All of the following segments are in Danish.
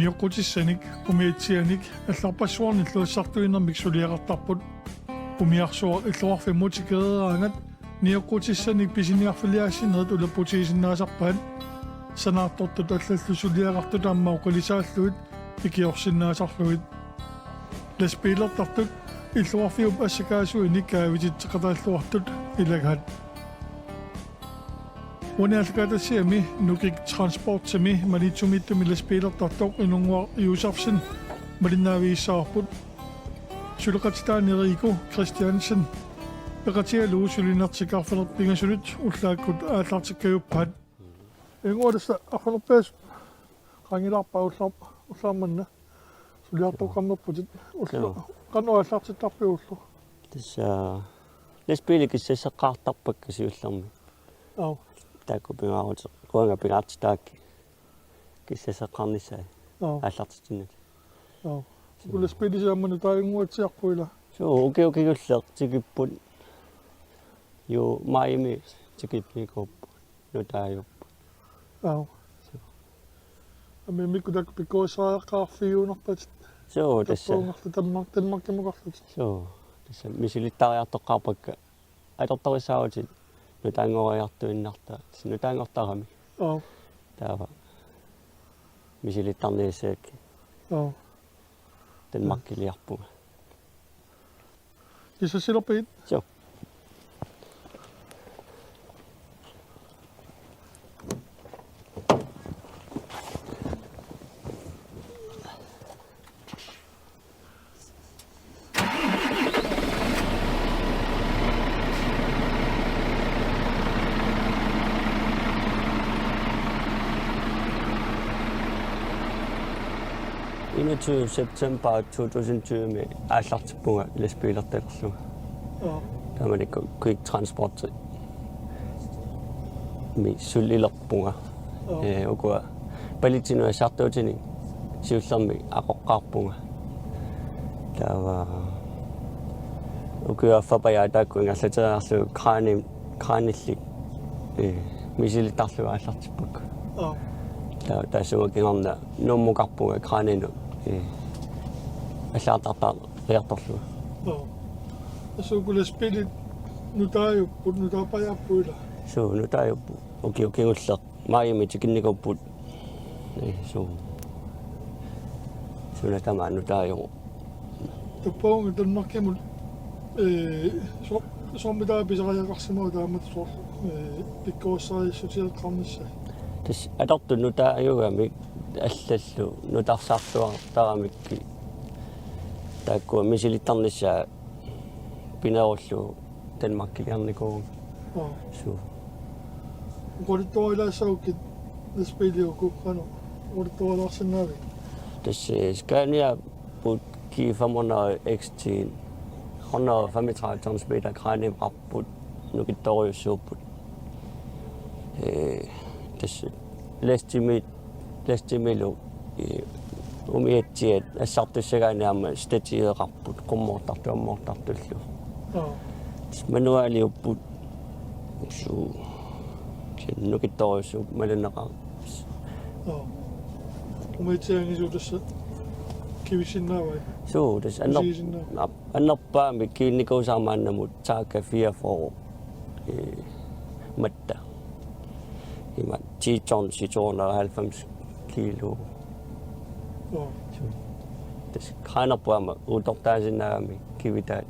Inunnguaq umiitsianik алларпассуарни луассартуинэрмик сулиақартарпут умиарсуа иллоқарфиммутикеераангат Inunnguaq писиниарфилиаассинерит улаппутигисиннаасарпаат санаартортут аллаллу сулиақартут аммау қилисааллуит икиорсиннаасарлуит ластбилертартут иллоқарфиуп ассакаасуиник каавититсеқатааллуартут илагат Nunaata nukik transportsemi malinnaavigaarput lastbilertartoq Inunnguaq Josefsen malinnaavigaarput suliaqartoq Christiansen peqatialuu sulinertikarfiler pingasulut ullaakut aallartikkajuppaat ingualassa arnerpaas qangilarpaa ullarmanna suliartoqammerputit ulla qanuallartittarpiullu tassa lastbilikissaseqqaartarpakkasiullermi taakku pingaarut kuanga pingaartitaakki kissaseqqarnissai aallartitinnak lastbilisaammannu taayunguatsiarpuila ukigulleq tikipput yu maimi tikipnikuuppu nutaajuppu amimikkutak pikoosaaqqaarfiuunerpat tassa tammarkimuqarlut tassa misilittariartoqqaarpakka atortarisaavutit nutaangoriartuinnarta nutaangortarami taava misilittarniissaakki tanmarkiliarpuga isasilerpit September 2020 med Aallakatitassiortoq lastbilertartoq. Tamanikku quick transport mi suliaqartoq. Ukua palitinu assartugassanik siullermi aqoqqaarpunga. Tava ukua fapaya taakku ngallateraarlu kraanillik misilittarlu aallartippak. Taasumakingarna nummuqarpunga kraaninu allaatartaa riartorluga assuukulaspilit nutaajuput nutaapajaappuila nutaajuppu ukingulleq maayimi tikinnikupput sunatamaa nutaajugu tappaunga tanmarkimut sommitaapисариақарсимау таамат соор пиккооссариссутиеққарнissaи тас аторtu nutaajugami аллаллу нутарсаартуартарамикки таакку мисилиттарнissaа пинеруллу танмаркилиарникуу qolittuarilaassaukit lastbiliuku qanu qolittuarilaarsinnaavik тас KNR put ki 500 XT 135 tons meter kraanimrarput nukittoriussuupput тас lastimilu umiatsiat assartussagaaniarma statiiqarput qummoortartuammoortartullu manuaaliupput nukittoriussuup maluneqa umiatsiangisuutassa kivisinnaavai tas annerpaami kiinnikuusaarmaannamut taaka 44 matta ima 10 tons i 290 kilo tas kraanarpuama utortaasinnaagami kivitaat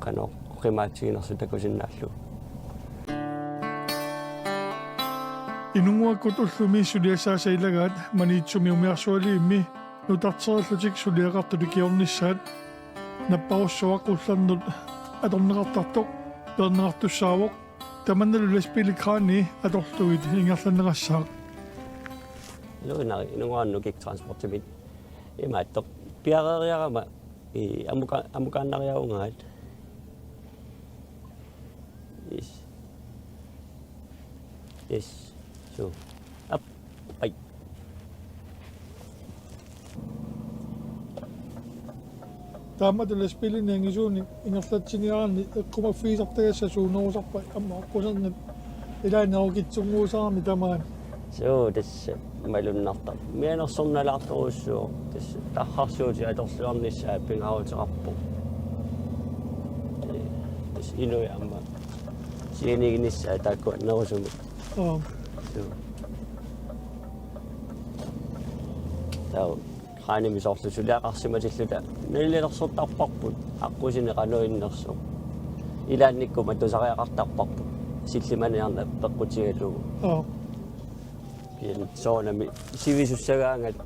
qano qimaatiginersutakusinnaallu Inunnguaqut ullumi suliassaasaiilagaat maniitsumi umiarsualiimmi nutarterallutik suliaqartulikiornissaat napparussuaqullarnut atorneqartartoq perneqartussaavoq tamannalu lastbilikraani atorluit ingerlanneqassaaq luinari Inunnguaq transportimit imaattoq piareriarama amukaannariaungaat yes so up ai taamatu lastbiliniangisuuni ingerlatsiniaarni eqqumaffiisartagassasuunerusarpa amma oqqusernat ilaaneorukitsunguusaarmi tamaan so tas malunnarta mianersornalaartorussuu tass tarharsuuti atorluarnissaa pingaruutiqarpu tass inui amma siiniginissa taakku nerusumi tau qaanimisorlu suliaqarsimatilluta nalilersortarparput aqusine qanuinnersu ilaannikkuma tusariaqartarparput sillimaniarna peqqutigalugu soonami sivisussagaangat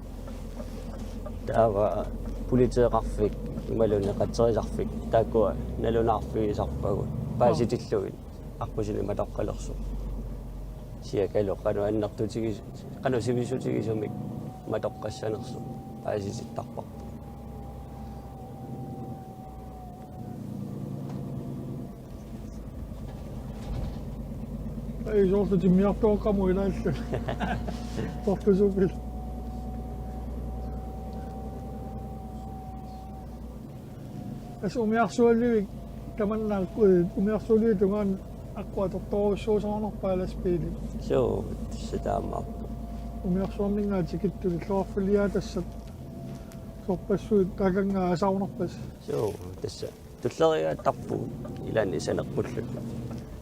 taava puliteeqarfik imaluni qatserisarfik taakkua nalunaarfigisarpagu paasitillugin aqusine matoqqalersu siakalu qanu annertutigis qanu sivisuutigisumik matoqqassanersu paasitittarpa ei soorta timmiartoaqamu ilaallu tortusupil as umiarsualluik tamannaaqku umiarsualiutungaan aquatortoruissuusarnerpaa laspiili soo sitaamaarpu umiarsuarningaatikittuli loorfiliaatassat sorpassuut takangaa asaarnerpas soo tassa tulleriaattarpu ilani saneqqullu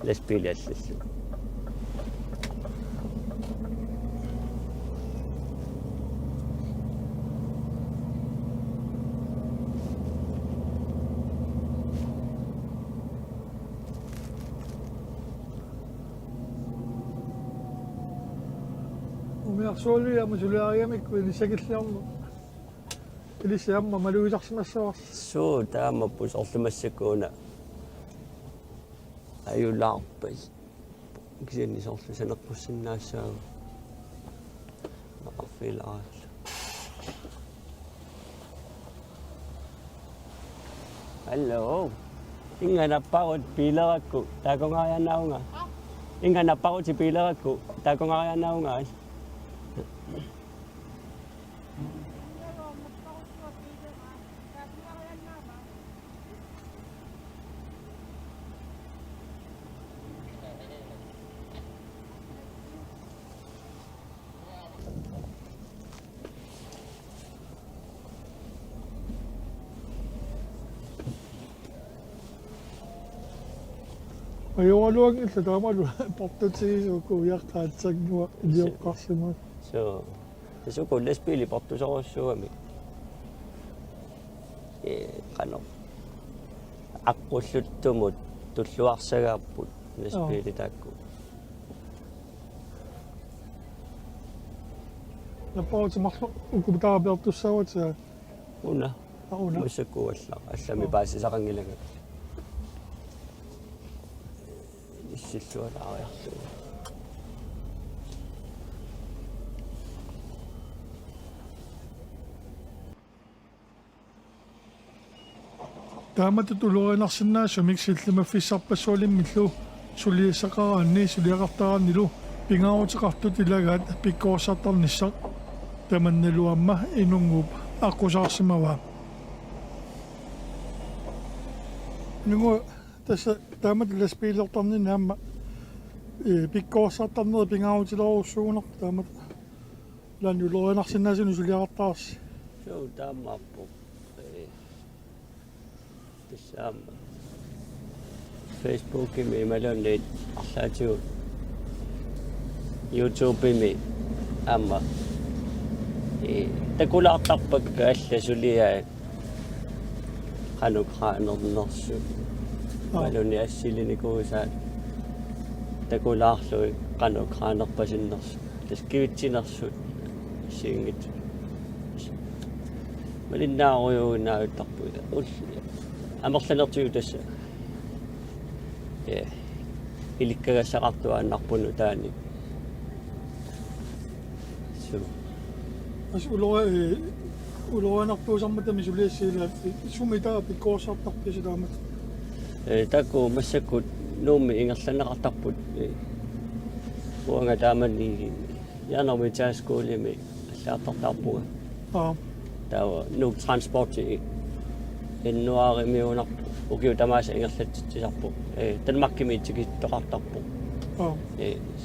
laspiili allallu umiarsualluiama suliariamikku ilisakilliarnu ilisiamma maluisarsimassaar soo taamappus orlumassakkuuna ajulaarpas kisiannisorlu saneqqussinaassaagu naqarfiilaarallu hallo inganapparut piilerakku taakongariannaunga inganapparuti piilerakku taakongariannaunga ajoaluang illa taamalu portutigisukku uiaqqaatsagnuа illoqarfimmi soo tasuku laspiili portusorussuami qano aqulluttumut tulluarsagaarput laspiili taakku nappautimarlu ukupitarapiartussaavata una auna musakkualla allami paasisaqangilaga issилluалаариарлу таамату тулуаринарсиннаасумик силлимаффиссарпассуалиммиллу сулиассақараанни сулиақартараннилу пингаавутеқартут илагаат пиккоорсартарниссақ таманналуамма инунгуп аққусаарсимава нугу тасса таамат ласпилертарни наама пиккоорсартарнери пингаавутилоруссуунер таамат ланнулуаринарсиннаасуни сулиақартаарс соо таамааппу тассаама Facebook ими малоннит арлаатиу YouTube ими амма такулаартарпакка алла сулиаа канукхаанернерсу малони ассилиникуусаат такулаарлуи канукхаанерпасиннерсу таскивитсинерсут сиингит малиннааруйуунааутарпуга амерланертиу тасса иликкагассақартуааннарпуну таани су ас улоанарпуусарматами сулиассиилаат сумитаа пиккоорсартарписи таамат таку массаккут нууми ингерланеқартарпут уанга таамани янерми тааскуулими аллаартартарпуга таа нук транспорти иннуаримиунарпу укиу тамааса ингерлатсисарпу танмаккимиитсигиттоқартарпу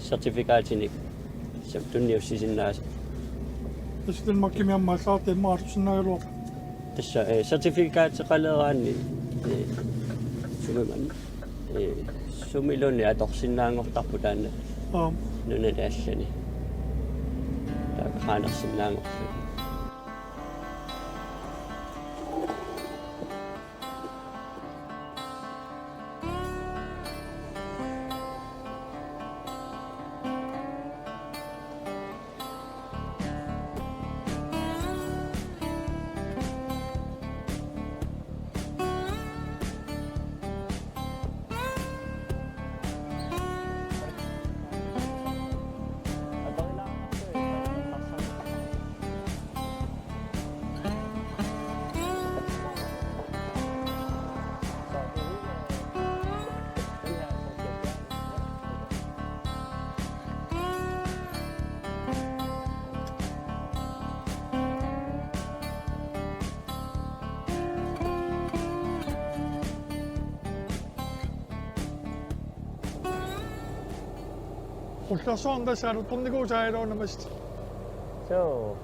сертификаатиник саптунниуссисиннааса Sitten makkimiammaa saatiin mahdollisuus tässä sertifikaatteqaleeraanni sumiman sumilunni atorsinnaangortarpu taanna Nunaata allani qaanarsinnaangorlu Koska on tässä ollut tunniko sairaanamasta. Joo.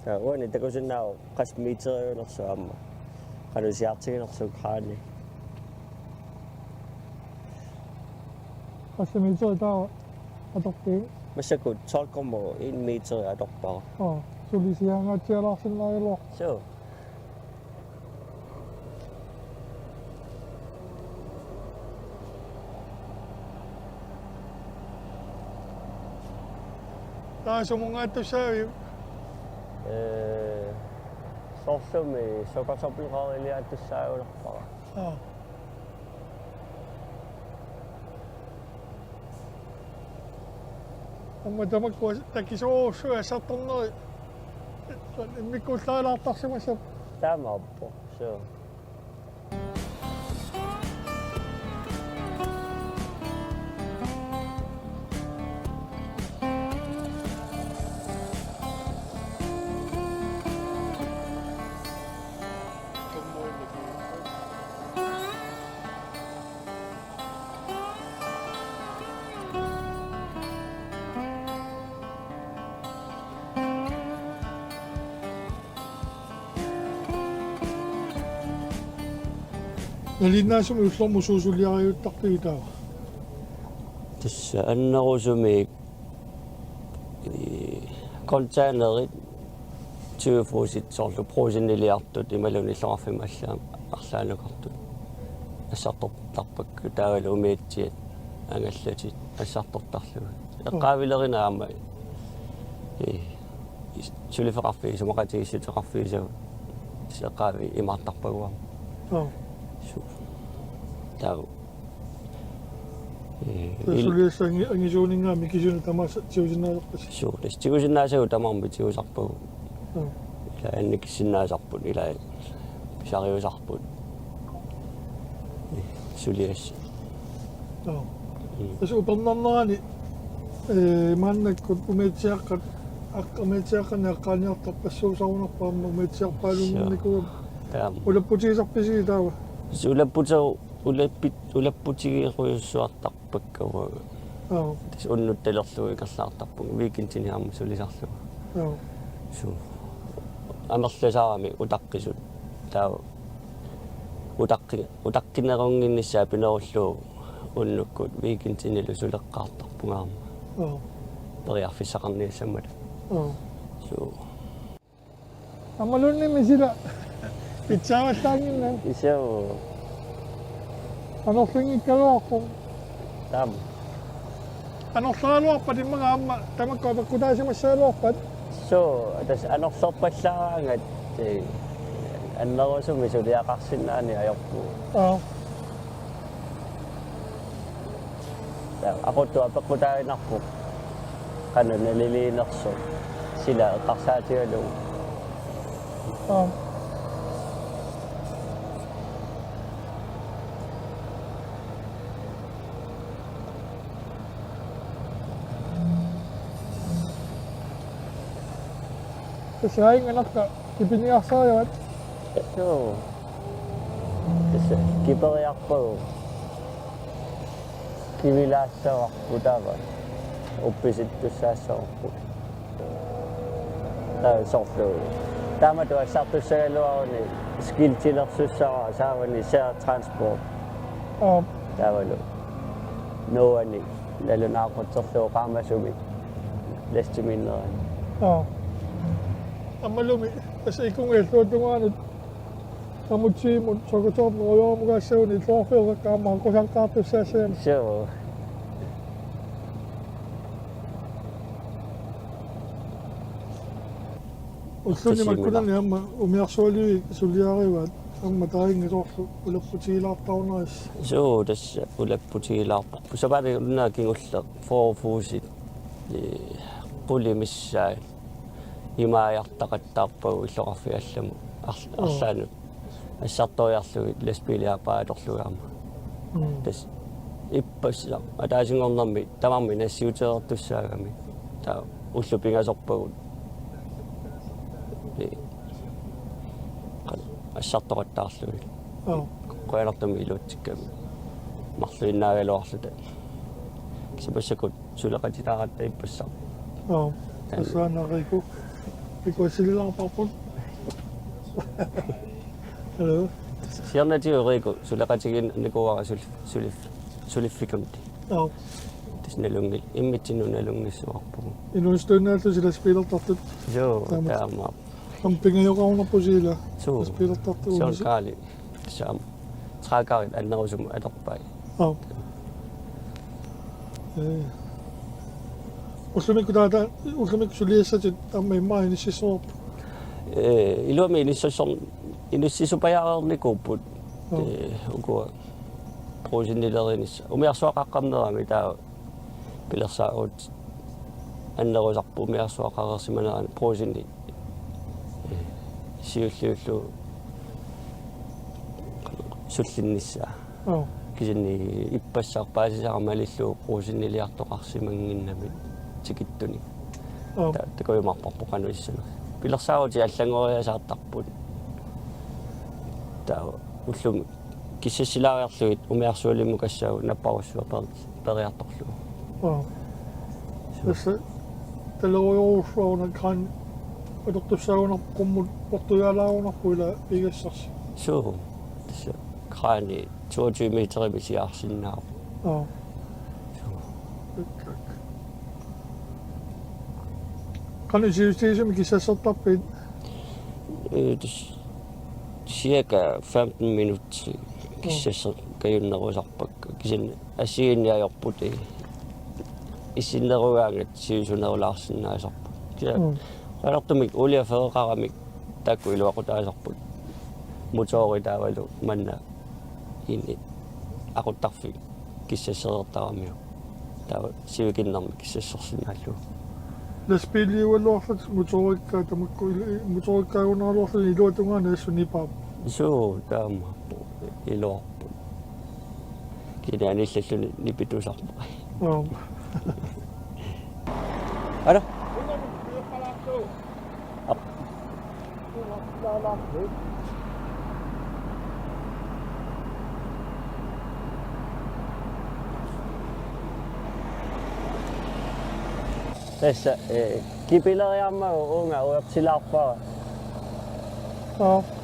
Så uan det går sådan af kasmeter eller så am. Kan du sige til eller så kan. Kasmeter der adoptere. Masa ko 12,1 meter adoptere. Så vi siger at jeg lader sådan noget. Så. Der er så mange at du siger. Så med sukkertoppelrad eller at du siger eller bare. Amma tämä teki oo syö satunnoin. Mikko täällä tassimassa. Tämä on po. Så. Malinnaavigaarput suliaqartoq. tässä Inuusuttoq kontainerit 20% prosiniliartut imaluni illoqarfimmi арлаалукартут ассартортарпакку таавалу умиатсиат ангаллатит ассартортарлугу эққаавилерина аама сулифеқарфи сумақатигиссутеқарфисагу сеққаави имаартарпагуама таа Suliaqartoq angisuuningaa mikisuna tamassa tiusinnaaqas. Suuris tiusinnaasagу тамарми тиусарпагу ила анникиссиннаасарпут ила сариусарпут suliassa. Tässä upannannaani mannakut umetsiaqqat aqqametsiaqqan yaqqaaniartarpassuusarunarpaamma umetsiarpaalunniku ulapputigisarpisi taawa. Ulapputigiruissuartarpakkawa. Tis unnuttelerlugu ikerlaartarpung weekendiniarmu sulisarlugu. Amerlasaarami utaqqisut taa utaqqinnerunginnissaa pinerullu unnukkut weekendinilu suleqqaartarpungaarma. Periarfissaqarniissammat. Amalunni misila pitsaavallaanginna. Isoo. Anorlingikkaluarpum. Tam. Anorlaaluarpat immaga amma tamakkaapakutaasimassaaluarpat. So, tas anorsorpallaangat annerusumi suliaqarsinnaani ajorpu. Aquttu apeqqutainarpu qanu naliliinersu sila eqqarsaatigalu. Tässä ainganakka Kipiniarsaajat. Joo. Tässä kiperiarpuu. Kivilässäarput aivan. Oppisit tussaassaarput. Tää sortuu. Tämä tuo assartugassanik niin skiltilersussaraa saavani transport. Tää oli noani lallunaaqqutserluuqaarmasumik lastbilertartoq. Ammalumi tässä ikungeelluutungaanut amutsiimut sokotornerujormugaassuuni toorfiuqaqqaammaa qusalqaartussaassaam. Joo. Ulluni makkunani amma umiarsuali suliarivat amma taingisorlu ulerputiilaartaunais. Joo, tässä ulerputiilaarpoq. Pusapari unnaakingulla forfuusit qulimissaan imaajartaqattaarpagu illoqarfiallamu arlaanut assartuiarluit lastbilertartoqlugaama. Tas ippassa ataasingornermi tamarmi nassiuteertussaagami taa ullupingasorpagut assartuqattaarluit qoyanartumi iluutikkami marluinnaaгаluarluta sipassakut suleqatitaaраtta ippassаа тассаанаарику икуассилилаарпарпут hello сиарнатиурику суleqatigin nikуара suliffikunti тисналунгил иммитсинуналунгиссуарпугу Inuusuttoq lastbilertartoq. joo taama Ampingajoqarnerpusiila Joo. lastbilertartoq. se on Karlda saam traakarit annerusum alerpai Ullumik suliassatit amma immaanississorp. iluami inussisupajaareernikuupput ukua prosinnileriniss umiarsuaqaqqarnerami taa pilersaa'ut annerusarpu umiarsuaqareersimanerani prosinni siulliullu sullinnissaa kisinni ippassarpaasisarmalillu prosinniliartoqarsimanginnami tikittuni takoyumarparpu qanuissana pilersaaruti allangoriasaartarput taa ullum kissassilaariarluit umiarsuulimmukassaagu napparussua periartorlugu Tässä teleoruussuuna kan odotussaunarqummut portugalaaunarpuila igassarsi. Joo, tässä kraani 22 meterimi siarsinnaaru. Kan du sige, kissassartarpit? Cirka 15 minuuttia kissassa kajunnerusarpakka kisin asiinniajorputi issinnerugaangat siusunerulaarsinnaasarput qalartumik uliafeeqaramik takku iluaqutaasarput motori taavalu manna inni aquttarfi kissasseertaramiu taava sivikinnermi kissassersinnaallu Lastbilertartoq motorikkaa tamakku motorikkaagunarluarlu iluatungaana assunipaap. Joo, taama iluarpu kinaanillalluni nipitusarpa Ano? Tässä kipileriarma unga uertilaarpaa.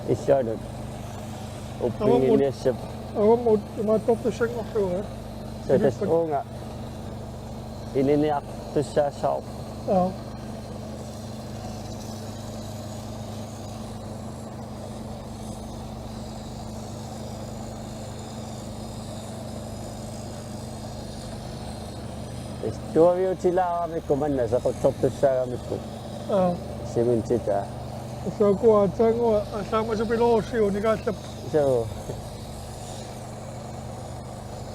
Issaanut uppingiliassa. Agamut imaattortussanngorluga. Tässä unga iliniartussaassaar. Tuoviutilaaramikku manna saquttortussaaramikku. Simintita. Saqua tangua asaamasupilorsiu nikaallap. Joo.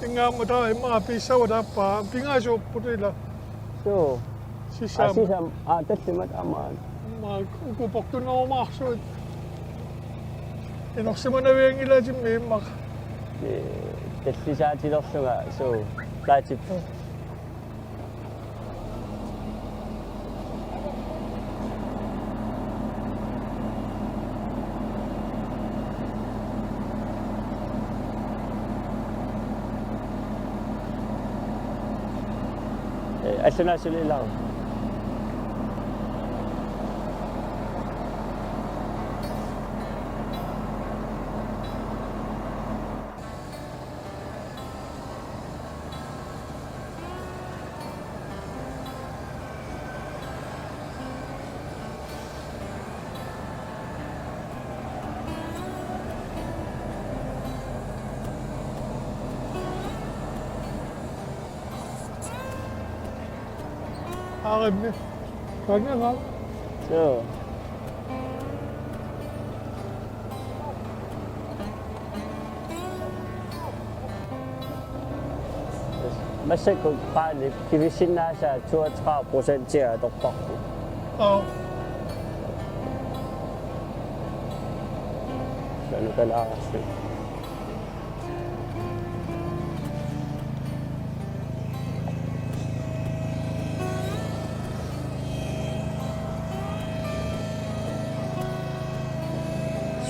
Ingaamma taa immaa pissauatappaa pingaasuupputilla. Joo. Sisam tattimat amaan. ma ukuportunerumаарsuit. Inorsimunaviangilaatimmi immaq. Tallisaatilerluga suu laatip. Asuna sulilang. Aaremme. KNR. So, basta kung paano, kiwisin na siya, 2% siya, tokpak ko. Oo. Ano ka na kasi.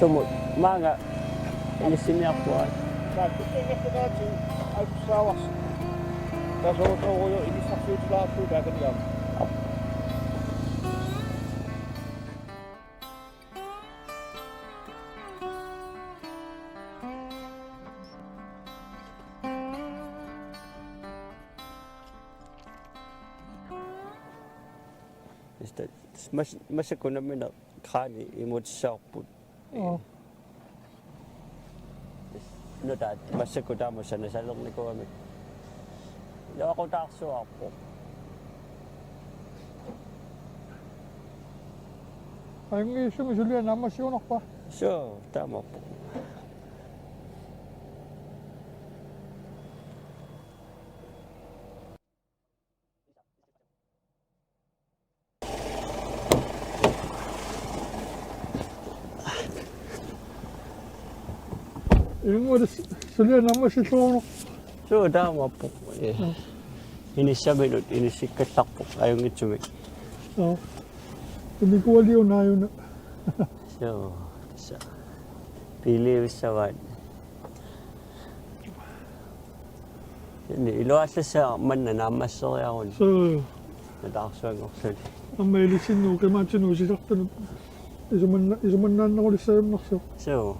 Sumut, mga, ilisin niya ako at. Sabi ko natin ay sawas. Kaso ko yung inisakit lahat ko dagan yan. Mas ko namin na kani imod sa akput. Oo. No dad, mas ko damo sa nasalong ni ko kami. Daw ako takso ako. Ay ng sumisulian na masyonok pa. So, tama po. Yung mo sulian na masyonok. So, tama po. Inisabi nun, inisikat po. Ayong itsumik. Oo. Hindi ko wali yun na yun. So, pili sa wan. Iluwas sa man na namas so ako. So, Natakaswag ako. ang may lisin nyo, kaya man sinusisaktan. Isumannaan ako sa iyo nakso. So,